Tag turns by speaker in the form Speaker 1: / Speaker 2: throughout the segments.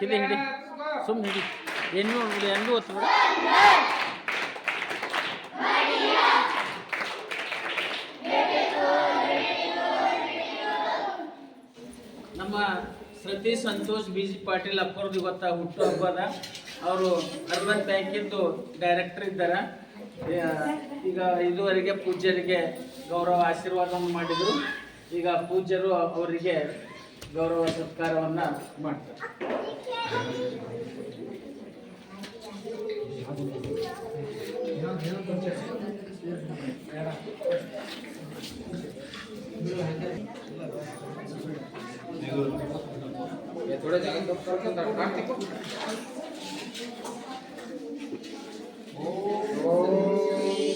Speaker 1: ಹಿಡಿ ಹಿಡಿ ಸುಮ್ಮನೆ ಹಿಡಿ ಎಣ್ಣೆ ನೋಡ್ಬಿಡಿ ಎಣ್ಣೆ ಹೊತ್ತು ಬಿಡ. ನಮ್ಮ ಸತೀಶ್ ಸಂತೋಷ್ BG ಪಾಟೀಲ್ ಅಪ್ಪರದು ಇವತ್ತ ಹುಟ್ಟು ಹಬ್ಬದ. ಅವರು ಅರ್ಬನ್ ಬ್ಯಾಂಕಿಂದು ಡೈರೆಕ್ಟರ್ ಇದ್ದಾರೆ. ಈಗ ಇದುವರೆಗೆ ಪೂಜ್ಯರಿಗೆ ಗೌರವ ಆಶೀರ್ವಾದವನ್ನು ಮಾಡಿದರು. ಈಗ ಪೂಜ್ಯರು ಅವರಿಗೆ ಗೌರವ ಸತ್ಕಾರವನ್ನು ಮಾಡ್ತಾರೆ. थोड़ा जगह तो करके कार्तिक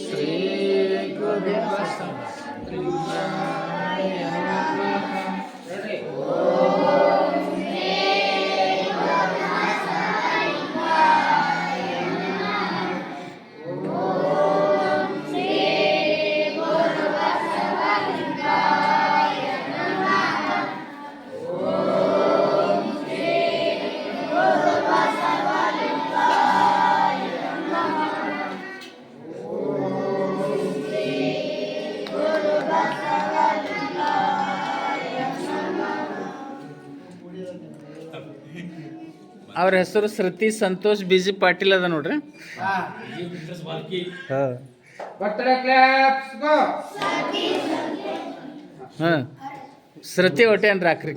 Speaker 1: श्री गुरु ಅವ್ರ ಹೆಸರು ಸತೀಶ್ ಸಂತೋಷ್ BG ಪಾಟೀಲ್ ಅದ ನೋಡ್ರಿ. ಶ್ರುತಿ ಹೊಟ್ಟೆ ಅನ್ರಿ ಹಾಕ್ರಿ.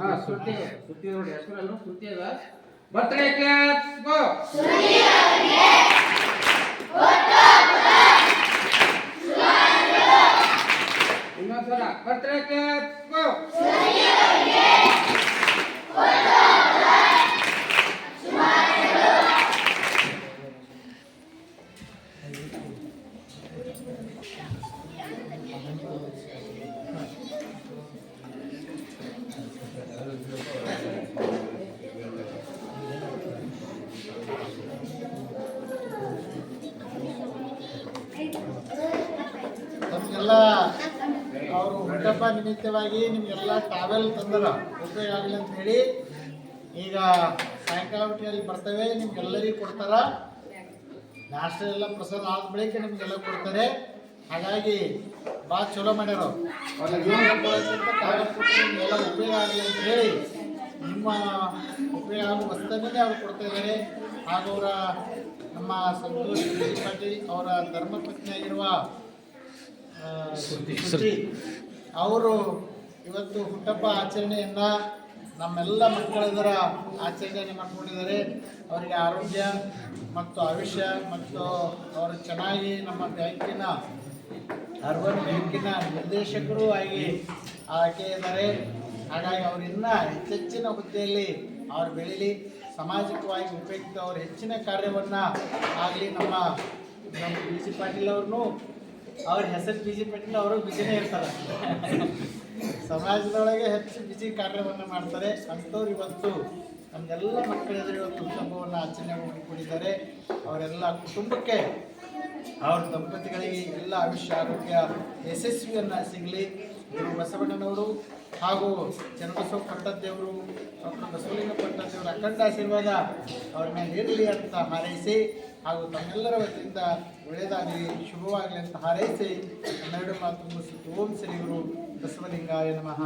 Speaker 2: ನಮಗೆಲ್ಲ ಅವರು ಹುಟ್ಟಪ್ಪ ನಿಮಿತ್ತವಾಗಿ ನಿಮಗೆಲ್ಲ ಟ್ರಾವೆಲ್ ತಂದರ ಉಪಯೋಗ ಆಗಲಿ ಅಂತ ಹೇಳಿ ಈಗ ಸಾಯಂಕಾಲ ಹೊಟ್ಟೆಯಲ್ಲಿ ಬರ್ತವೆ. ನಿಮ್ಗೆಲ್ಲರಿಗೂ ಕೊಡ್ತಾರ. ನಾಷ್ಟ ಎಲ್ಲ ಪ್ರಸಾದ ಆದ ಬಳಿಕ ನಿಮಗೆಲ್ಲ ಕೊಡ್ತಾರೆ. ಹಾಗಾಗಿ ಭಾಳ ಚಲೋ ಮಾಡ್ಯಾರ. ನಿಮಗೆಲ್ಲ ಉಪಯೋಗ ಆಗಲಿ ಅಂತ ಹೇಳಿ ನಿಮ್ಮ ಉಪಯೋಗ ಆಗುವ ವಸ್ತುವನ್ನೇ ಅವ್ರು ಕೊಡ್ತಾ ಇದ್ದಾರೆ. ಹಾಗೂ ಅವರ ನಮ್ಮ ಸಂತೋಷ್ ಪಾಟೀಲ್ ಅವರ ಧರ್ಮಪತ್ನಿಯಾಗಿರುವ ಅವರು ಇವತ್ತು ಹುಟ್ಟಪ್ಪ ಆಚರಣೆಯನ್ನು ನಮ್ಮೆಲ್ಲ ಮಕ್ಕಳಿದರ ಆಚರಣೆಯನ್ನು ಮಾಡಿಕೊಂಡಿದ್ದಾರೆ. ಅವರಿಗೆ ಆರೋಗ್ಯ ಮತ್ತು ಆಯುಷ್ಯ ಮತ್ತು ಅವರು ಚೆನ್ನಾಗಿ ನಮ್ಮ ಬ್ಯಾಂಕಿನ ಅರ್ಬನ್ ಬ್ಯಾಂಕಿನ ನಿರ್ದೇಶಕರು ಆಗಿ ಆಕೆ ಇದ್ದಾರೆ. ಹಾಗಾಗಿ ಅವರು ಇನ್ನೂ ಹೆಚ್ಚೆಚ್ಚಿನ ಹುದ್ದೆಯಲ್ಲಿ ಅವರು ಬೆಳೀಲಿ, ಸಾಮಾಜಿಕವಾಗಿ ಉಪಯುಕ್ತ ಅವರು ಹೆಚ್ಚಿನ ಕಾರ್ಯವನ್ನು ಆಗಲಿ. ನಮ್ಮ BG ಪಾಟೀಲ್ ಅವ್ರನ್ನೂ ಅವ್ರ ಹೆಸರು BG ಪಾಟೀಲ್ ಅವರು ಬಿಜಿನೇ ಇರ್ತಾರೆ. ಸಮಾಜದೊಳಗೆ ಹೆಚ್ಚು ಬಿಜಿ ಕಾರ್ಯವನ್ನು ಮಾಡ್ತಾರೆ. ಅಂಥವ್ರು ಇವತ್ತು ನಮ್ಮೆಲ್ಲ ಮಕ್ಕಳೆದುರು ಇವತ್ತು ಹುಟ್ಟುಹಬ್ಬವನ್ನು ಆಚರಣೆ ಮಾಡಿಕೊಂಡಿದ್ದಾರೆ. ಅವರೆಲ್ಲ ಕುಟುಂಬಕ್ಕೆ ಅವ್ರ ದಂಪತಿಗಳಿಗೆ ಎಲ್ಲ ಆಯುಷ್ಯ ಆರೋಗ್ಯ ಯಶಸ್ವಿಯನ್ನು ಸಿಗಲಿ. ಗುರು ಬಸವಣ್ಣನವರು ಹಾಗೂ ಚನ್ನಬಸವ ಪಟ್ಟದೇವರು ಡಾಕ್ಟರ್ ಬಸವಲಿಂಗ ಪಟ್ಟದೇವರ ಅಖಂಡ ಆಶೀರ್ವಾದ ಅವ್ರ ಮೇಲೆ ಇರಲಿ ಅಂತ ಹಾರೈಸಿ, ಹಾಗೂ ತಮ್ಮೆಲ್ಲರ ವತಿಯಿಂದ ಒಳ್ಳೆಯದಾಗಲಿ, ಶುಭವಾಗಲಿ ಅಂತ ಹಾರೈಸಿ ಹನ್ನೆರಡು ಮಾತು ಮುಗಿಸಿತು. ಓಂ ಶ್ರೀ ಗುರು ಬಸವಲಿಂಗಾಯ ನಮಃ.